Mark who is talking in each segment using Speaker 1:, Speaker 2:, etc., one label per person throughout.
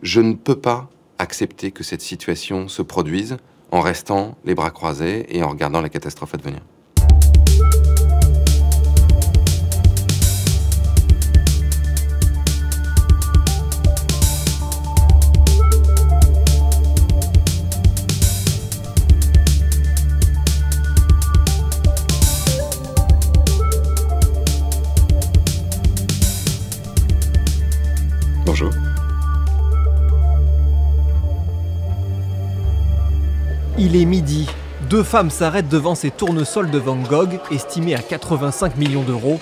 Speaker 1: Je ne peux pas accepter que cette situation se produise en restant les bras croisés et en regardant la catastrophe advenir. Bonjour.
Speaker 2: Il est midi. Deux femmes s'arrêtent devant ces tournesols de Van Gogh, estimés à 85 millions d'euros,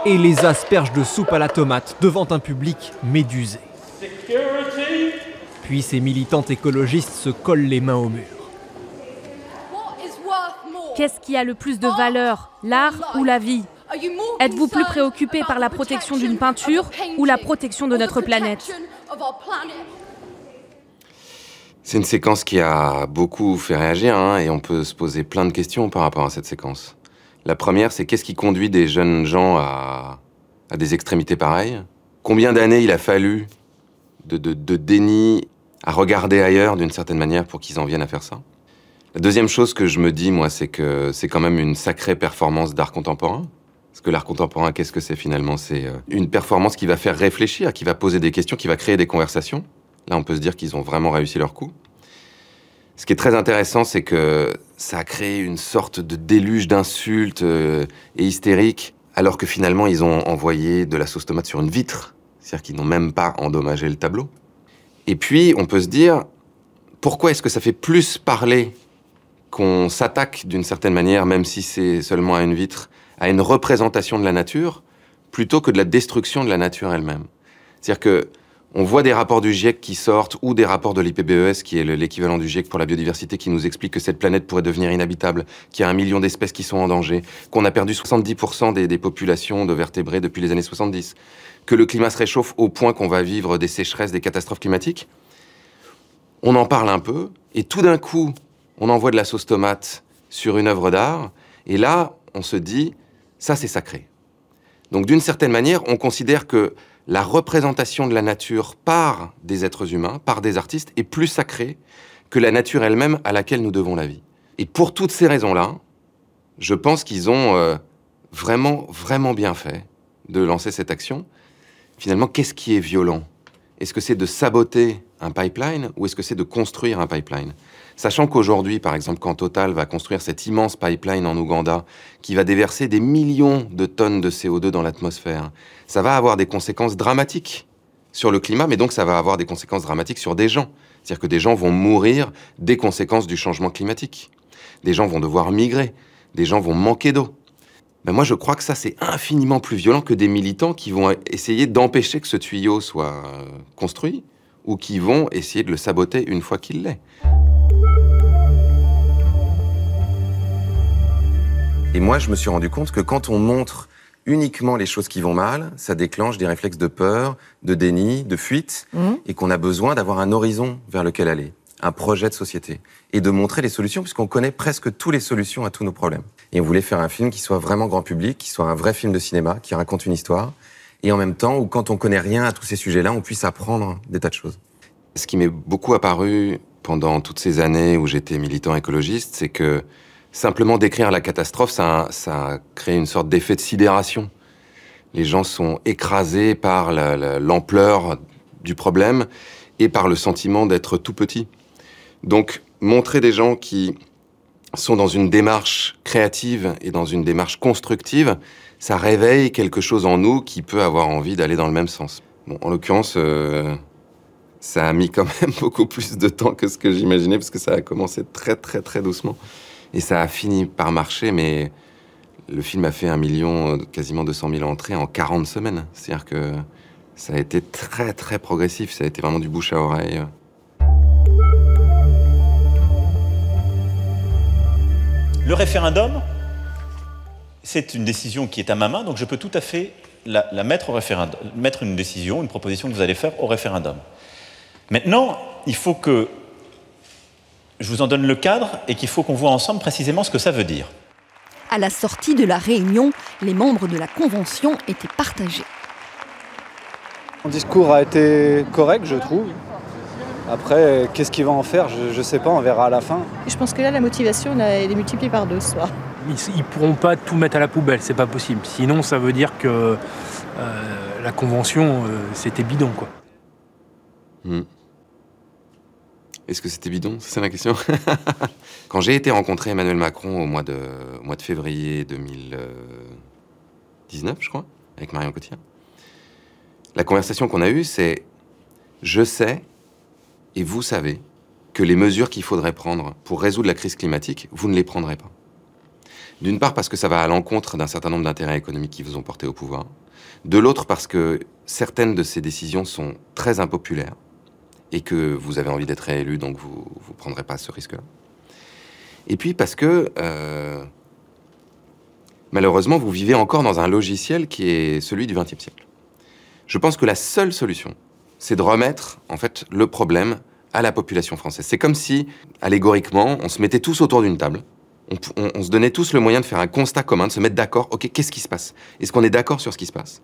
Speaker 2: et les aspergent de soupe à la tomate devant un public médusé. Puis ces militantes écologistes se collent les mains au mur.
Speaker 3: Qu'est-ce qui a le plus de valeur, l'art ou la vie ? Êtes-vous plus préoccupé par la protection d'une peinture ou la protection de notre planète ?
Speaker 1: C'est une séquence qui a beaucoup fait réagir, et on peut se poser plein de questions par rapport à cette séquence. La première, c'est qu'est-ce qui conduit des jeunes gens à des extrémités pareilles? Combien d'années il a fallu de déni à regarder ailleurs d'une certaine manière pour qu'ils en viennent à faire ça? La deuxième chose que je me dis, moi, c'est que c'est quand même une sacrée performance d'art contemporain. Parce que l'art contemporain, qu'est-ce que c'est finalement? C'est une performance qui va faire réfléchir, qui va poser des questions, qui va créer des conversations. Là, on peut se dire qu'ils ont vraiment réussi leur coup. Ce qui est très intéressant, c'est que ça a créé une sorte de déluge d'insultes et hystériques, alors que finalement, ils ont envoyé de la sauce tomate sur une vitre. C'est-à-dire qu'ils n'ont même pas endommagé le tableau. Et puis, on peut se dire, pourquoi est-ce que ça fait plus parler qu'on s'attaque d'une certaine manière, même si c'est seulement à une vitre, à une représentation de la nature, plutôt que de la destruction de la nature elle-même? C'est-à-dire que on voit des rapports du GIEC qui sortent, ou des rapports de l'IPBES, qui est l'équivalent du GIEC pour la biodiversité, qui nous explique que cette planète pourrait devenir inhabitable, qu'il y a 1 million d'espèces qui sont en danger, qu'on a perdu 70% des populations de vertébrés depuis les années 70, que le climat se réchauffe au point qu'on va vivre des sécheresses, des catastrophes climatiques. On en parle un peu, et tout d'un coup, on envoie de la sauce tomate sur une œuvre d'art, et là, on se dit, ça c'est sacré. Donc d'une certaine manière, on considère que la représentation de la nature par des êtres humains, par des artistes, est plus sacrée que la nature elle-même à laquelle nous devons la vie. Et pour toutes ces raisons-là, je pense qu'ils ont vraiment, vraiment bien fait de lancer cette action. Finalement, qu'est-ce qui est violent? Est-ce que c'est de saboter un pipeline ou est-ce que c'est de construire un pipeline? Sachant qu'aujourd'hui, par exemple, quand Total va construire cet immense pipeline en Ouganda qui va déverser des millions de tonnes de CO2 dans l'atmosphère, ça va avoir des conséquences dramatiques sur le climat, mais donc ça va avoir des conséquences dramatiques sur des gens. C'est-à-dire que des gens vont mourir des conséquences du changement climatique. Des gens vont devoir migrer, des gens vont manquer d'eau. Ben moi, je crois que ça, c'est infiniment plus violent que des militants qui vont essayer d'empêcher que ce tuyau soit construit ou qui vont essayer de le saboter une fois qu'il l'est. Et moi, je me suis rendu compte que quand on montre uniquement les choses qui vont mal, ça déclenche des réflexes de peur, de déni, de fuite, et qu'on a besoin d'avoir un horizon vers lequel aller, un projet de société, et de montrer les solutions, puisqu'on connaît presque toutes les solutions à tous nos problèmes. Et on voulait faire un film qui soit vraiment grand public, qui soit un vrai film de cinéma, qui raconte une histoire, et en même temps, où quand on connaît rien à tous ces sujets-là, on puisse apprendre des tas de choses. Ce qui m'est beaucoup apparu pendant toutes ces années où j'étais militant écologiste, c'est que simplement décrire la catastrophe, ça crée une sorte d'effet de sidération. Les gens sont écrasés par l'ampleur du problème et par le sentiment d'être tout petit. Donc, montrer des gens qui sont dans une démarche créative et dans une démarche constructive, ça réveille quelque chose en nous qui peut avoir envie d'aller dans le même sens. Bon, en l'occurrence, ça a mis quand même beaucoup plus de temps que ce que j'imaginais, parce que ça a commencé très très très doucement. Et ça a fini par marcher, mais le film a fait 1 million, quasiment 200 000 entrées en 40 semaines. C'est-à-dire que ça a été très très progressif, ça a été vraiment du bouche à oreille.
Speaker 4: Le référendum, c'est une décision qui est à ma main, donc je peux tout à fait la mettre au référendum, mettre une décision, une proposition que vous allez faire au référendum. Maintenant, il faut que je vous en donne le cadre et qu'il faut qu'on voit ensemble précisément ce que ça veut dire.
Speaker 5: À la sortie de la réunion, les membres de la Convention étaient partagés. Son discours a été correct, je trouve. Après, qu'est-ce qu'il va en faire, je ne sais pas, on verra à la fin.
Speaker 6: Je pense que là, la motivation, elle est multipliée par 2 ce soir.
Speaker 7: Ils ne pourront pas tout mettre à la poubelle, c'est pas possible. Sinon, ça veut dire que la convention, c'était bidon, quoi.
Speaker 1: Est-ce que c'était bidon? C'est ça la question. Quand j'ai été rencontrer Emmanuel Macron au mois de février 2019, je crois, avec Marion Cotillard, la conversation qu'on a eue, c'est « Je sais, et vous savez, que les mesures qu'il faudrait prendre pour résoudre la crise climatique, vous ne les prendrez pas. D'une part parce que ça va à l'encontre d'un certain nombre d'intérêts économiques qui vous ont porté au pouvoir. De l'autre parce que certaines de ces décisions sont très impopulaires et que vous avez envie d'être réélu, donc vous ne prendrez pas ce risque-là. Et puis parce que, malheureusement, vous vivez encore dans un logiciel qui est celui du XXe siècle. Je pense que la seule solution, c'est de remettre, en fait, le problème à la population française. C'est comme si, allégoriquement, on se mettait tous autour d'une table, on se donnait tous le moyen de faire un constat commun, de se mettre d'accord, ok, qu'est-ce qui se passe? Est-ce qu'on est d'accord sur ce qui se passe?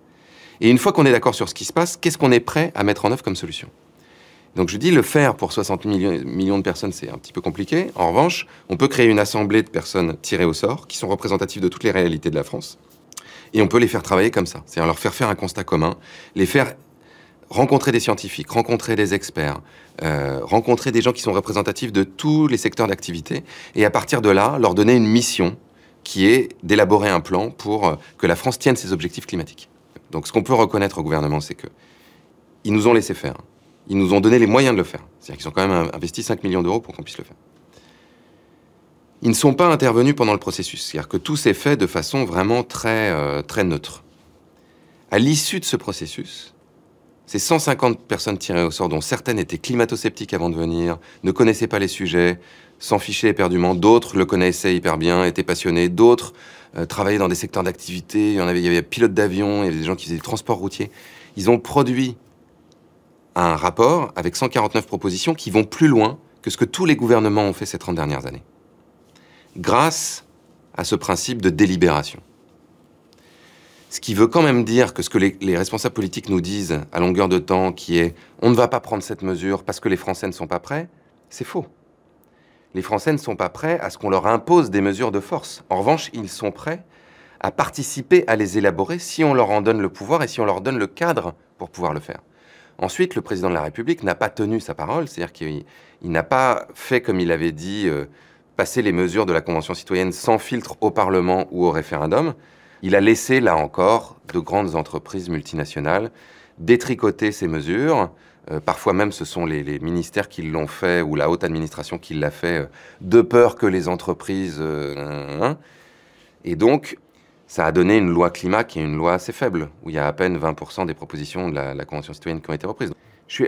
Speaker 1: Et une fois qu'on est d'accord sur ce qui se passe, qu'est-ce qu'on est prêt à mettre en œuvre comme solution? Donc je dis, le faire pour 60 millions de personnes, c'est un petit peu compliqué. En revanche, on peut créer une assemblée de personnes tirées au sort, qui sont représentatives de toutes les réalités de la France, et on peut les faire travailler comme ça. C'est-à-dire leur faire un constat commun, les faire rencontrer des scientifiques, rencontrer des experts, rencontrer des gens qui sont représentatifs de tous les secteurs d'activité, et à partir de là, leur donner une mission qui est d'élaborer un plan pour que la France tienne ses objectifs climatiques. Donc ce qu'on peut reconnaître au gouvernement, c'est qu'ils nous ont laissé faire. Ils nous ont donné les moyens de le faire. C'est-à-dire qu'ils ont quand même investi 5 millions d'euros pour qu'on puisse le faire. Ils ne sont pas intervenus pendant le processus. C'est-à-dire que tout s'est fait de façon vraiment très neutre. À l'issue de ce processus, ces 150 personnes tirées au sort, dont certaines étaient climato-sceptiques avant de venir, ne connaissaient pas les sujets, s'en fichaient éperdument, d'autres le connaissaient hyper bien, étaient passionnés, d'autres travaillaient dans des secteurs d'activité, il y avait des pilotes d'avion, il y avait des gens qui faisaient du transport routier. Ils ont produit un rapport avec 149 propositions qui vont plus loin que ce que tous les gouvernements ont fait ces 30 dernières années. Grâce à ce principe de délibération. Ce qui veut quand même dire que ce que les responsables politiques nous disent à longueur de temps, qui est « on ne va pas prendre cette mesure parce que les Français ne sont pas prêts », c'est faux. Les Français ne sont pas prêts à ce qu'on leur impose des mesures de force. En revanche, ils sont prêts à participer à les élaborer si on leur en donne le pouvoir et si on leur donne le cadre pour pouvoir le faire. Ensuite, le président de la République n'a pas tenu sa parole, c'est-à-dire qu'il n'a pas fait, comme il avait dit, passer les mesures de la Convention citoyenne sans filtre au Parlement ou au référendum. Il a laissé, là encore, de grandes entreprises multinationales détricoter ces mesures. Parfois même, ce sont les ministères qui l'ont fait ou la haute administration qui l'a fait, de peur que les entreprises... Et donc, ça a donné une loi climat qui est une loi assez faible, où il y a à peine 20% des propositions de la Convention citoyenne qui ont été reprises. Je suis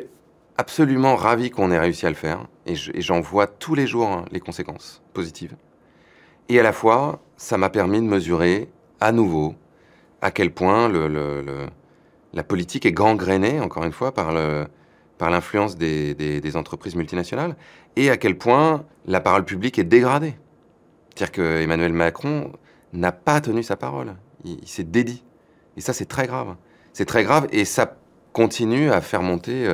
Speaker 1: absolument ravi qu'on ait réussi à le faire, et j'en vois tous les jours les conséquences positives. Et à la fois, ça m'a permis de mesurer à nouveau à quel point la politique est gangrénée, encore une fois, par l'influence des entreprises multinationales, et à quel point la parole publique est dégradée. C'est-à-dire qu'Emmanuel Macron n'a pas tenu sa parole. Il s'est dédit. Et ça, c'est très grave. C'est très grave, et ça continue à faire monter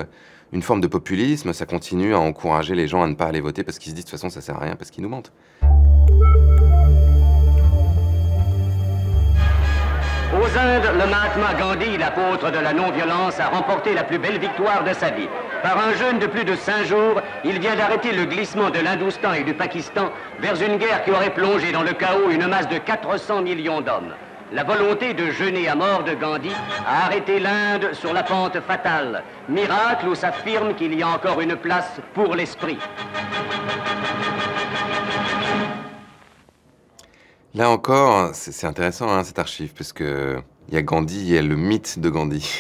Speaker 1: une forme de populisme, ça continue à encourager les gens à ne pas aller voter parce qu'ils se disent de toute façon ça sert à rien, parce qu'ils nous mentent.
Speaker 8: Aux Indes, le Mahatma Gandhi, l'apôtre de la non-violence, a remporté la plus belle victoire de sa vie. Par un jeûne de plus de 5 jours, il vient d'arrêter le glissement de l'Hindoustan et du Pakistan vers une guerre qui aurait plongé dans le chaos une masse de 400 millions d'hommes. La volonté de jeûner à mort de Gandhi a arrêté l'Inde sur la pente fatale. Miracle où s'affirme qu'il y a encore une place pour l'esprit.
Speaker 1: Là encore, c'est intéressant hein, cette archive, parce que il y a Gandhi, il y a le mythe de Gandhi.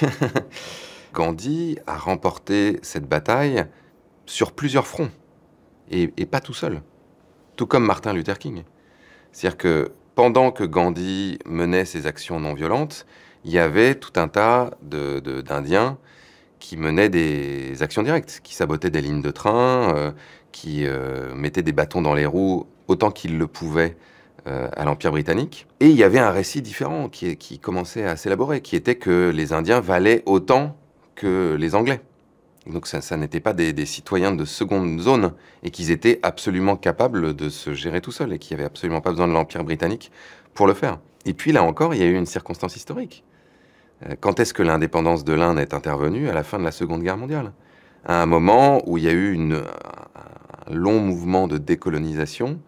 Speaker 1: Gandhi a remporté cette bataille sur plusieurs fronts, et pas tout seul, tout comme Martin Luther King. C'est-à-dire que pendant que Gandhi menait ses actions non violentes, il y avait tout un tas d'Indiens qui menaient des actions directes, qui sabotaient des lignes de train, qui mettaient des bâtons dans les roues autant qu'ils le pouvaient à l'Empire britannique. Et il y avait un récit différent qui commençait à s'élaborer, qui était que les Indiens valaient autant que les Anglais. Donc ça n'était pas des citoyens de seconde zone, et qu'ils étaient absolument capables de se gérer tout seuls, et qu'il n'y avait absolument pas besoin de l'Empire britannique pour le faire. Et puis là encore, il y a eu une circonstance historique. Quand est-ce que l'indépendance de l'Inde est intervenue? À la fin de la Seconde Guerre mondiale. À un moment où il y a eu un long mouvement de décolonisation,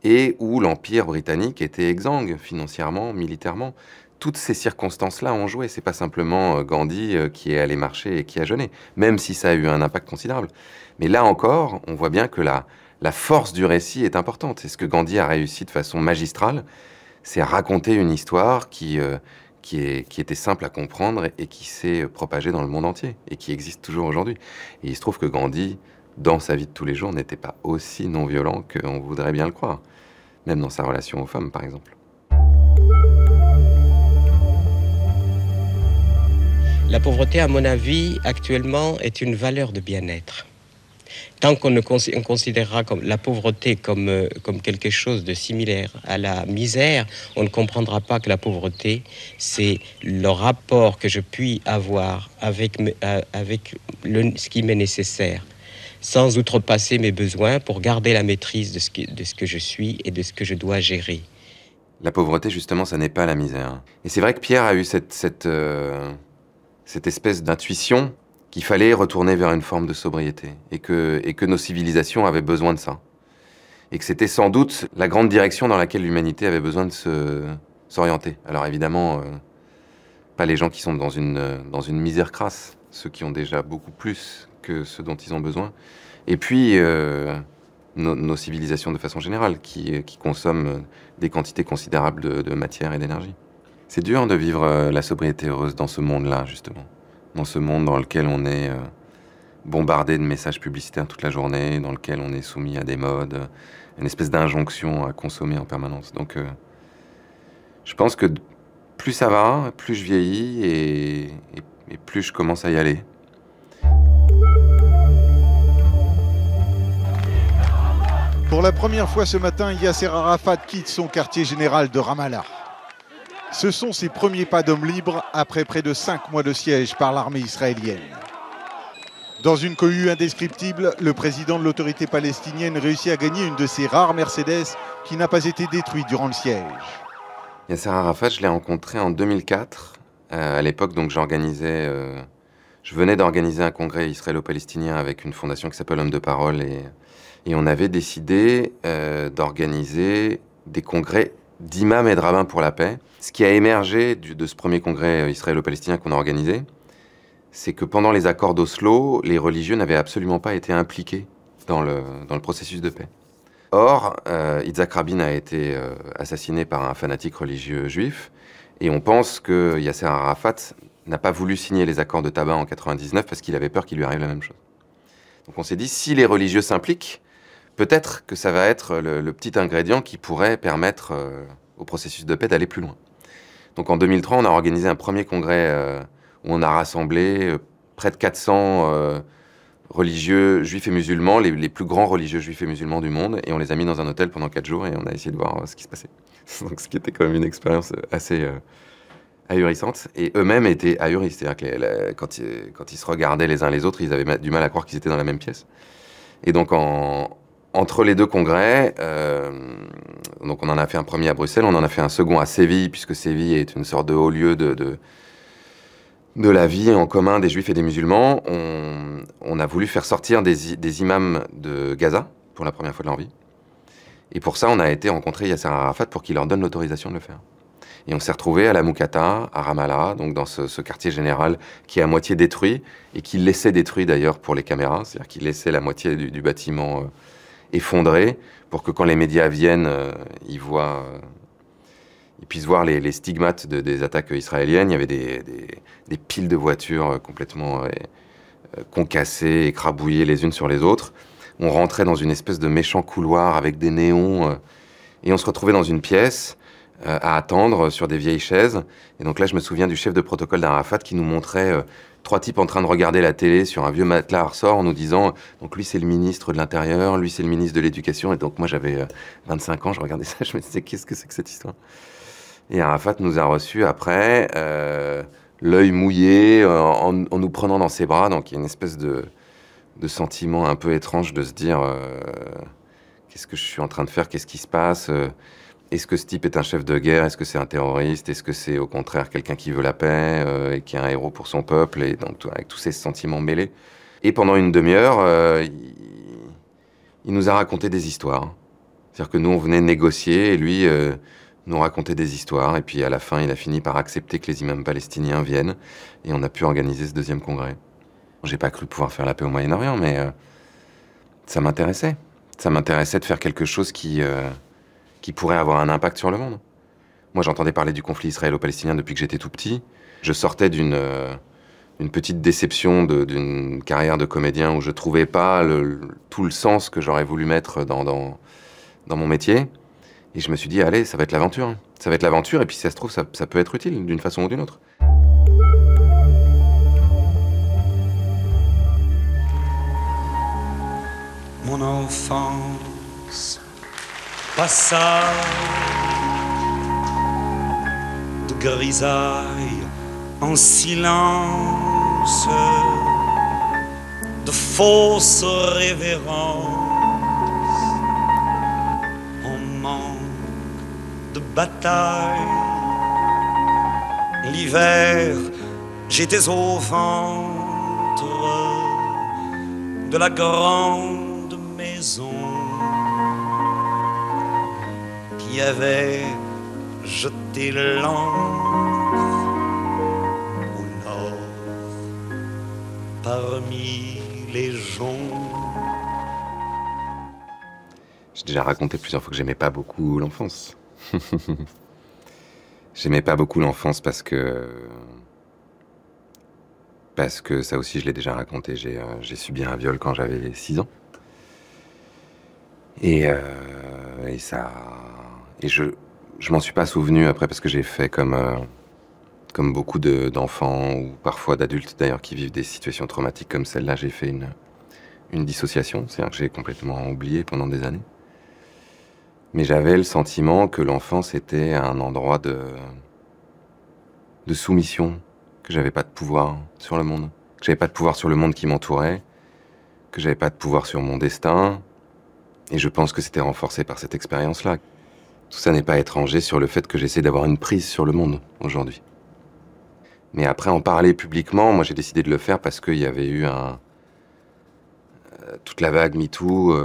Speaker 1: et où l'Empire britannique était exsangue financièrement, militairement. Toutes ces circonstances-là ont joué. C'est pas simplement Gandhi qui est allé marcher et qui a jeûné, même si ça a eu un impact considérable. Mais là encore, on voit bien que la force du récit est importante. Et ce que Gandhi a réussi de façon magistrale, c'est à raconter une histoire qui était simple à comprendre et qui s'est propagée dans le monde entier et qui existe toujours aujourd'hui. Et il se trouve que Gandhi, dans sa vie de tous les jours, n'était pas aussi non-violent qu'on voudrait bien le croire, même dans sa relation aux femmes, par exemple.
Speaker 9: La pauvreté, à mon avis, actuellement, est une valeur de bien-être. Tant qu'on ne considérera la pauvreté comme quelque chose de similaire à la misère, on ne comprendra pas que la pauvreté, c'est le rapport que je puis avoir avec ce qui m'est nécessaire, sans outrepasser mes besoins pour garder la maîtrise de ce que je suis et de ce que je dois gérer.
Speaker 1: La pauvreté, justement, ça n'est pas la misère. Et c'est vrai que Pierre a eu cette espèce d'intuition qu'il fallait retourner vers une forme de sobriété, et que nos civilisations avaient besoin de ça. Et que c'était sans doute la grande direction dans laquelle l'humanité avait besoin de s'orienter. Alors évidemment, pas les gens qui sont dans une misère crasse, ceux qui ont déjà beaucoup plus que ce dont ils ont besoin. Et puis, nos civilisations de façon générale, qui consomment des quantités considérables de matière et d'énergie. C'est dur de vivre la sobriété heureuse dans ce monde-là, justement. Dans ce monde dans lequel on est bombardé de messages publicitaires toute la journée, dans lequel on est soumis à des modes, une espèce d'injonction à consommer en permanence. Donc, je pense que plus ça va, plus je vieillis et plus je commence à y aller.
Speaker 10: Pour la première fois ce matin, Yasser Arafat quitte son quartier général de Ramallah. Ce sont ses premiers pas d'homme libre après près de 5 mois de siège par l'armée israélienne. Dans une cohue indescriptible, le président de l'autorité palestinienne réussit à gagner une de ces rares Mercedes qui n'a pas été détruite durant le siège.
Speaker 1: Yasser Arafat, je l'ai rencontré en 2004. À l'époque, donc, je venais d'organiser un congrès israélo-palestinien avec une fondation qui s'appelle Homme de Parole, et on avait décidé d'organiser des congrès d'imams et de rabbins pour la paix. Ce qui a émergé de ce premier congrès israélo-palestinien qu'on a organisé, c'est que pendant les accords d'Oslo, les religieux n'avaient absolument pas été impliqués dans le processus de paix. Or, Yitzhak Rabin a été assassiné par un fanatique religieux juif, et on pense que Yasser Arafat n'a pas voulu signer les accords de Tabac en 1999 parce qu'il avait peur qu'il lui arrive la même chose. Donc on s'est dit, si les religieux s'impliquent, peut-être que ça va être le petit ingrédient qui pourrait permettre au processus de paix d'aller plus loin. Donc en 2003, on a organisé un premier congrès où on a rassemblé près de 400 religieux juifs et musulmans, les plus grands religieux juifs et musulmans du monde, et on les a mis dans un hôtel pendant 4 jours et on a essayé de voir ce qui se passait. Donc ce qui était quand même une expérience assez ahurissante, et eux-mêmes étaient ahuris, c'est-à-dire que quand ils se regardaient les uns les autres, ils avaient du mal à croire qu'ils étaient dans la même pièce. Et donc entre les deux congrès, donc on en a fait un premier à Bruxelles, on en a fait un second à Séville, puisque Séville est une sorte de haut lieu de la vie en commun des juifs et des musulmans. On a voulu faire sortir des imams de Gaza, pour la première fois de leur vie. Et pour ça, on a été rencontrer Yasser Arafat pour qu'il leur donne l'autorisation de le faire. Et on s'est retrouvés à la Moukata, à Ramallah, donc dans ce quartier général qui est à moitié détruit, et qui laissait détruit d'ailleurs pour les caméras, c'est-à-dire qu'il laissait la moitié du bâtiment effondré, pour que quand les médias viennent, ils puissent voir les stigmates des attaques israéliennes. Il y avait des piles de voitures complètement concassées, écrabouillées les unes sur les autres. On rentrait dans une espèce de méchant couloir avec des néons, et on se retrouvait dans une pièce à attendre sur des vieilles chaises. Et donc là, je me souviens du chef de protocole d'Arafat qui nous montrait 3 types en train de regarder la télé sur un vieux matelas à ressort en nous disant donc lui c'est le ministre de l'Intérieur, lui c'est le ministre de l'Éducation. Et donc moi j'avais 25 ans, je regardais ça, je me disais qu'est-ce que c'est que cette histoire. Et Arafat nous a reçus après l'œil mouillé, en nous prenant dans ses bras. Donc il y a une espèce de sentiment un peu étrange de se dire qu'est-ce que je suis en train de faire, qu'est-ce qui se passe, est-ce que ce type est un chef de guerre, est-ce que c'est un terroriste, est-ce que c'est au contraire quelqu'un qui veut la paix et qui est un héros pour son peuple, et donc avec tous ces sentiments mêlés. Et pendant une demi-heure, il nous a raconté des histoires. C'est-à-dire que nous, on venait négocier, et lui nous racontait des histoires. Et puis à la fin, il a fini par accepter que les imams palestiniens viennent, et on a pu organiser ce deuxième congrès. J'ai pas cru pouvoir faire la paix au Moyen-Orient, mais ça m'intéressait. Ça m'intéressait de faire quelque chose qui pourrait avoir un impact sur le monde. Moi, j'entendais parler du conflit israélo-palestinien depuis que j'étais tout petit. Je sortais d'une petite déception d'une carrière de comédien où je trouvais pas tout le sens que j'aurais voulu mettre dans mon métier. Et je me suis dit, allez, ça va être l'aventure. Ça va être l'aventure, et puis si ça se trouve, ça peut être utile d'une façon ou d'une autre.
Speaker 11: Mon enfance passa de grisaille en silence, de fausses révérences, en manque de bataille. L'hiver, j'étais au ventre de la grande maison qui avait jeté l'encre au nord parmi les joncs.
Speaker 1: J'ai déjà raconté plusieurs fois que j'aimais pas beaucoup l'enfance. J'aimais pas beaucoup l'enfance parce que ça aussi, je l'ai déjà raconté, j'ai subi un viol quand j'avais 6 ans. Et je m'en suis pas souvenu après, parce que j'ai fait comme beaucoup d'enfants, ou parfois d'adultes d'ailleurs, qui vivent des situations traumatiques comme celle-là. J'ai fait une dissociation, c'est-à-dire que j'ai complètement oublié pendant des années. Mais j'avais le sentiment que l'enfance était un endroit de soumission, que j'avais pas de pouvoir sur le monde, que j'avais pas de pouvoir sur le monde qui m'entourait, que j'avais pas de pouvoir sur mon destin. Et je pense que c'était renforcé par cette expérience-là. Tout ça n'est pas étranger sur le fait que j'essaie d'avoir une prise sur le monde aujourd'hui. Mais après, en parler publiquement, moi j'ai décidé de le faire parce qu'il y avait eu toute la vague MeToo,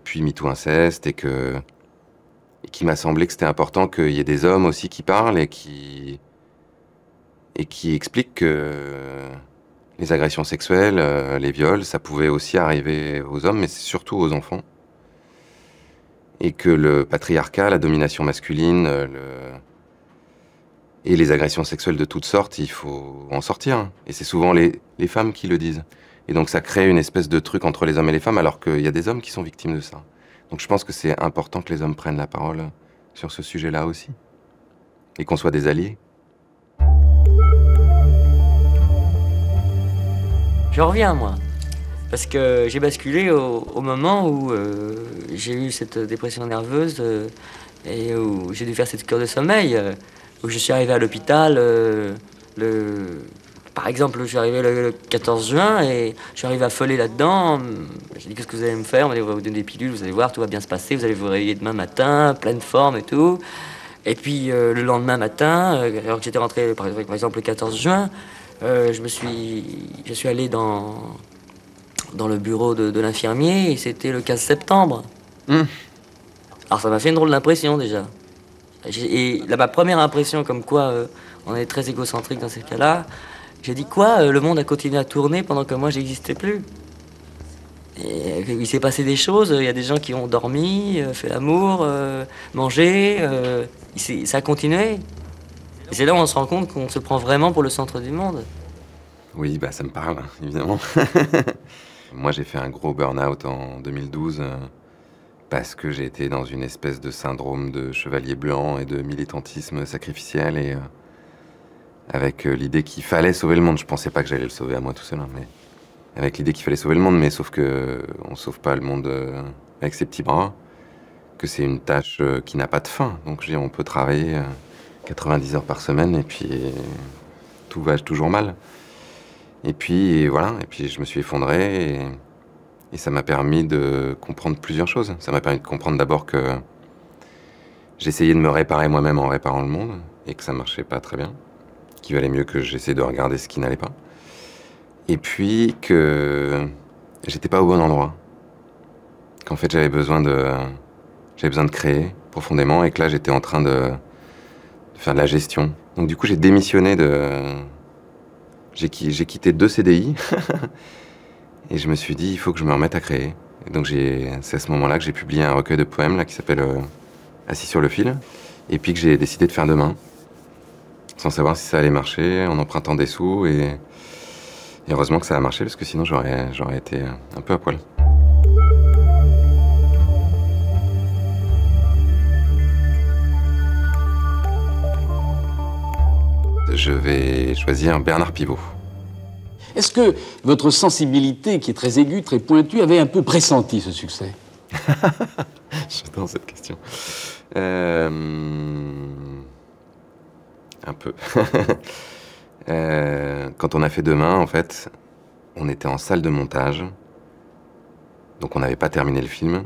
Speaker 1: puis MeToo inceste, et qu'il m'a semblé que c'était important qu'il y ait des hommes aussi qui parlent et qui expliquent que les agressions sexuelles, les viols, ça pouvait aussi arriver aux hommes, mais surtout aux enfants. Et que le patriarcat, la domination masculine, et les agressions sexuelles de toutes sortes, il faut en sortir. Et c'est souvent les femmes qui le disent. Et donc ça crée une espèce de truc entre les hommes et les femmes, alors qu'il y a des hommes qui sont victimes de ça. Donc je pense que c'est important que les hommes prennent la parole sur ce sujet-là aussi. Et qu'on soit des alliés.
Speaker 12: J'en reviens, moi. Parce que j'ai basculé au moment où j'ai eu cette dépression nerveuse et où j'ai dû faire cette cure de sommeil, où je suis arrivé à l'hôpital. Par exemple, je suis arrivé le 14 juin et je suis arrivé affolé là-dedans. J'ai dit, qu'est-ce que vous allez me faire? On va vous donner des pilules, vous allez voir, tout va bien se passer, vous allez vous réveiller demain matin, pleine forme et tout. Et puis le lendemain matin, alors que j'étais rentré par exemple le 14 juin, je suis allé dans le bureau de l'infirmier, et c'était le 15 septembre. Alors ça m'a fait une drôle d'impression déjà. Et là, ma première impression, comme quoi on est très égocentrique dans ces cas-là, j'ai dit quoi, le monde a continué à tourner pendant que moi j'existais plus. Et il s'est passé des choses, il y a des gens qui ont dormi, fait l'amour, mangé, ça a continué. Et c'est là où on se rend compte qu'on se prend vraiment pour le centre du monde.
Speaker 1: Oui, bah ça me parle, évidemment. Moi, j'ai fait un gros burn-out en 2012 parce que j'ai été dans une espèce de syndrome de chevalier blanc et de militantisme sacrificiel, et avec l'idée qu'il fallait sauver le monde. Je pensais pas que j'allais le sauver à moi tout seul, hein, mais avec l'idée qu'il fallait sauver le monde, mais sauf que on sauve pas le monde avec ses petits bras, que c'est une tâche qui n'a pas de fin. Donc on peut travailler 90 heures par semaine et puis tout va toujours mal. Et puis voilà, et puis je me suis effondré et ça m'a permis de comprendre plusieurs choses. Ça m'a permis de comprendre d'abord que j'essayais de me réparer moi-même en réparant le monde et que ça marchait pas très bien, qu'il valait mieux que j'essaie de regarder ce qui n'allait pas. Et puis que j'étais pas au bon endroit, qu'en fait j'avais besoin de créer profondément et que là j'étais en train de faire de la gestion. Donc du coup j'ai démissionné j'ai quitté 2 CDI et je me suis dit il faut que je me remette à créer. Et donc c'est à ce moment-là que j'ai publié un recueil de poèmes là, qui s'appelle Assis sur le fil, et puis que j'ai décidé de faire demain, sans savoir si ça allait marcher, en empruntant des sous, et heureusement que ça a marché, parce que sinon j'aurais été un peu à poil. Je vais choisir Bernard Pivot.
Speaker 13: Est-ce que votre sensibilité, qui est très aiguë, très pointue, avait un peu pressenti ce succès?
Speaker 1: J'adore cette question. Un peu. Quand on a fait Demain, en fait, on était en salle de montage. Donc on n'avait pas terminé le film.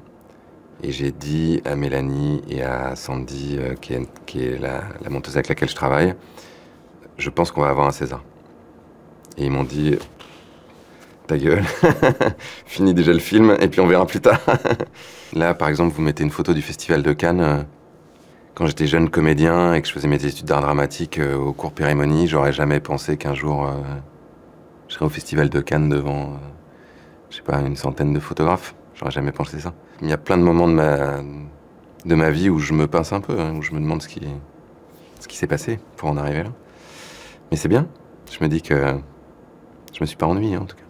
Speaker 1: Et j'ai dit à Mélanie et à Sandy, qui est la monteuse avec laquelle je travaille, je pense qu'on va avoir un César. Et ils m'ont dit, ta gueule, finis déjà le film et puis on verra plus tard. Là, par exemple, vous mettez une photo du Festival de Cannes. Quand j'étais jeune comédien et que je faisais mes études d'art dramatique au cours Périmonie, j'aurais jamais pensé qu'un jour je serais au Festival de Cannes devant, je sais pas, une centaine de photographes. J'aurais jamais pensé ça. Il y a plein de moments de ma vie où je me pince un peu, hein, où je me demande ce qui s'est passé pour en arriver là. Mais c'est bien. Je me dis que je me suis pas ennuyé en tout cas.